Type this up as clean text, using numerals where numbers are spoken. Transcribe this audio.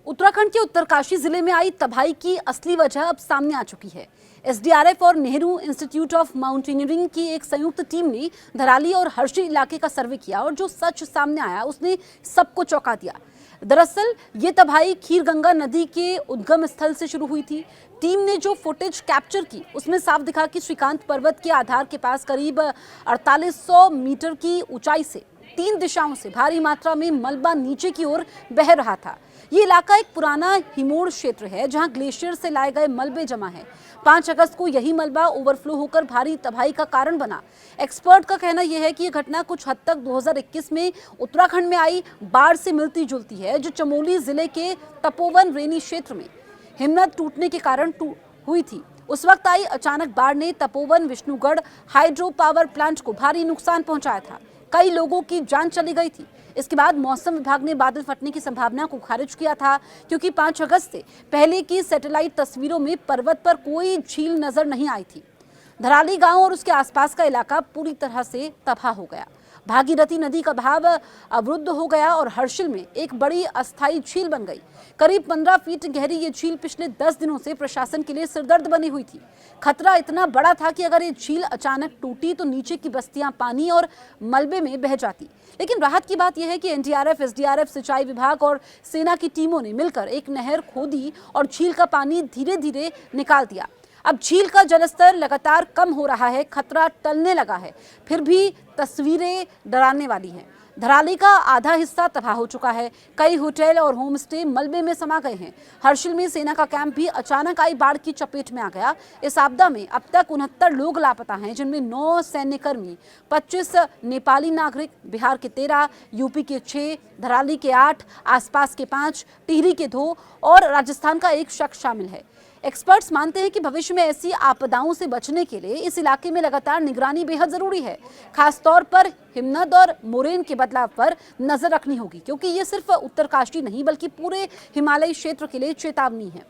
उत्तराखंड के उत्तरकाशी जिले में आई तबाही की असली वजह अब सामने आ चुकी है। एसडीआरएफ और नेहरू इंस्टीट्यूट ऑफ माउंटेनियरिंग की एक संयुक्त टीम ने धराली और हर्षिल इलाके का सर्वे किया और जो सच सामने आया उसने सबको चौंका दिया। दरअसल ये तबाही खीरगंगा नदी के उद्गम स्थल से शुरू हुई थी। टीम ने जो फुटेज कैप्चर की उसमें साफ दिखा कि श्रीकांत पर्वत के आधार के पास करीब 4800 मीटर की ऊंचाई से 3 दिशाओं से भारी मात्रा में मलबा नीचे की ओर बह रहा था। ये इलाका एक पुराना हिमोड़ क्षेत्र है जहां ग्लेशियर से लाए गए मलबे जमा है। 5 अगस्त को यही मलबा ओवरफ्लो होकर भारी तबाही का कारण बना। एक्सपर्ट का कहना यह है कि यह घटना कुछ हद तक 2021 में उत्तराखंड में आई बाढ़ से मिलती जुलती है, जो चमोली जिले के तपोवन रेनी क्षेत्र में हिमनद टूटने के कारण हुई थी। उस वक्त आई अचानक बाढ़ ने Tapovan Vishnugarh hydro power plant को भारी नुकसान पहुंचाया था। कई लोगों की जान चली गई थी। इसके बाद मौसम विभाग ने बादल फटने की संभावना को खारिज किया था, क्योंकि 5 अगस्त से पहले की सैटेलाइट तस्वीरों में पर्वत पर कोई झील नजर नहीं आई थी। धराली गांव और उसके आसपास का इलाका पूरी तरह से तबाह हो गया। भागीरथी नदी का बहाव अवरुद्ध हो गया और हर्षिल में एक बड़ी अस्थायी झील बन गई। करीब 15 फीट गहरी ये झील पिछले 10 दिनों से प्रशासन के लिए सिरदर्द बनी हुई थी। खतरा इतना बड़ा था कि अगर ये झील अचानक टूटी तो नीचे की बस्तियां पानी और मलबे में बह जाती। लेकिन राहत की बात यह है कि एनडीआरएफ, एसडीआरएफ, सिंचाई विभाग और सेना की टीमों ने मिलकर एक नहर खोदी और झील का पानी धीरे धीरे निकाल दिया। अब झील का जलस्तर लगातार कम हो रहा है, खतरा टलने लगा है। फिर भी तस्वीरें डराने वाली हैं। धराली का आधा हिस्सा तबाह हो चुका है। कई होटल और होम स्टे मलबे में समा गए हैं। हर्षिल में सेना का कैंप भी अचानक आई बाढ़ की चपेट में आ गया। इस आपदा में अब तक 69 लोग लापता हैं, जिनमें 9 सैन्यकर्मी, 25 नेपाली नागरिक, बिहार के 13, यूपी के 6, धराली के 8, आसपास के 5, टिहरी के 2 और राजस्थान का 1 शख्स शामिल है। एक्सपर्ट्स मानते हैं कि भविष्य में ऐसी आपदाओं से बचने के लिए इस इलाके में लगातार निगरानी बेहद जरूरी है। खासतौर पर हिमनद और मोरेन के बदलाव पर नजर रखनी होगी, क्योंकि ये सिर्फ उत्तरकाशी नहीं बल्कि पूरे हिमालयी क्षेत्र के लिए चेतावनी है।